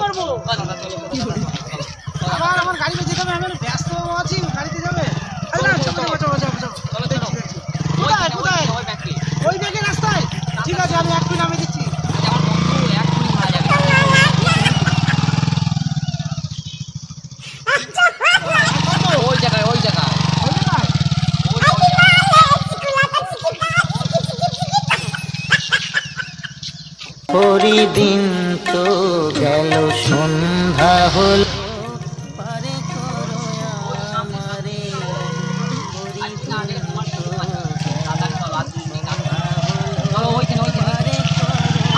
করবো? আমার গাড়িতে যেতে হবে, আমি ব্যস্ত আছি, গাড়িতে যাবে। কোথায়? ওই দিকে রাস্তায়। ঠিক আছে, আমি এক মিনিট নামে দিচ্ছি। দিন তো গেল সন্ধ্যা হল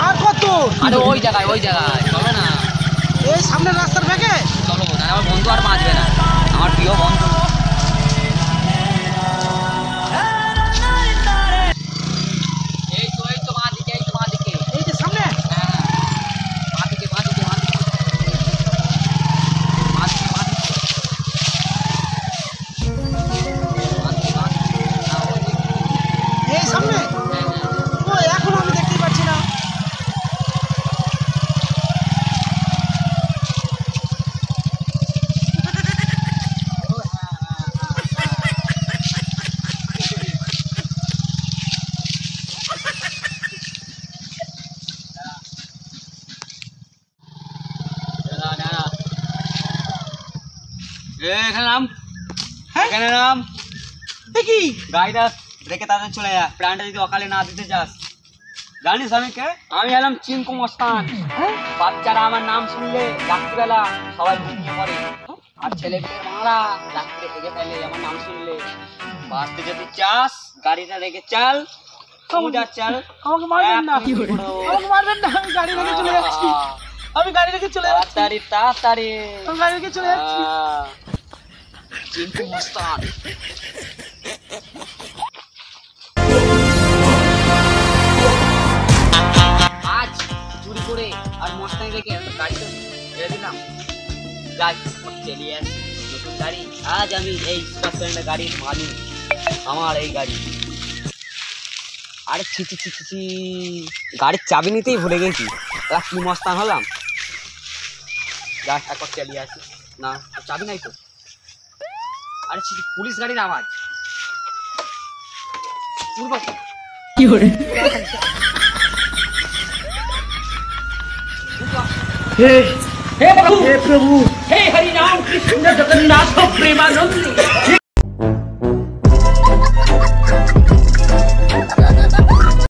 আর কত? আরে ওই জায়গায় চলো না, এই সামনের রাস্তার ব্যাগে চলো। আমার বন্ধু আর বাঁচবে না, আমার প্রিয় বন্ধু। এখানে নাম দেখি গাড়িটা ব্রেকে তাড়াতাড়ি চলে যা, প্রাণটা যদি অকালে না দিতে চাস। জানিস আমি কে? আমি এলাম চিঙ্কু মস্তান। বাচ্চারা আমার নাম শুনলে রাত্রিবেলা সবাই ঘুমিয়ে পড়ে, আর ছেলে মেয়ের মারা রাত্রে থেকে ফেলে আমার নাম শুনলে। বাঁচতে যদি চাস গাড়িটা রেখে চাল, সমুদার চাল। আমাকে মারবেন না, আমাকে মারবেন না, আমি গাড়ি রেখে চলে যাচ্ছি। তাড়াতাড়ি আমি গাড়ি রেখে চলে যাচ্ছি। চিঙ্কু মস্তান। আজ চুরি করে আর মস্তানি রেখে গাড়িটা ছেড়ে দিলাম। যাই চালিয়ে আসি নতুন গাড়ি। আজ আমি এই সুপার স্প্লেন্ডার গাড়ির মালিক, আমার এই গাড়ি। আরে ছি, গাড়ির চাবি নিতেই ভুলে গেছি। কি মস্তান হলাম। যা একবার চালিয়ে আসি। না চাবি নাই তো। আরে পুলিশ গাড়ির আওয়াজ। কি করে? हे प्रभु हे हरि राम कृष्ण जगन्नाथ प्रेमानंद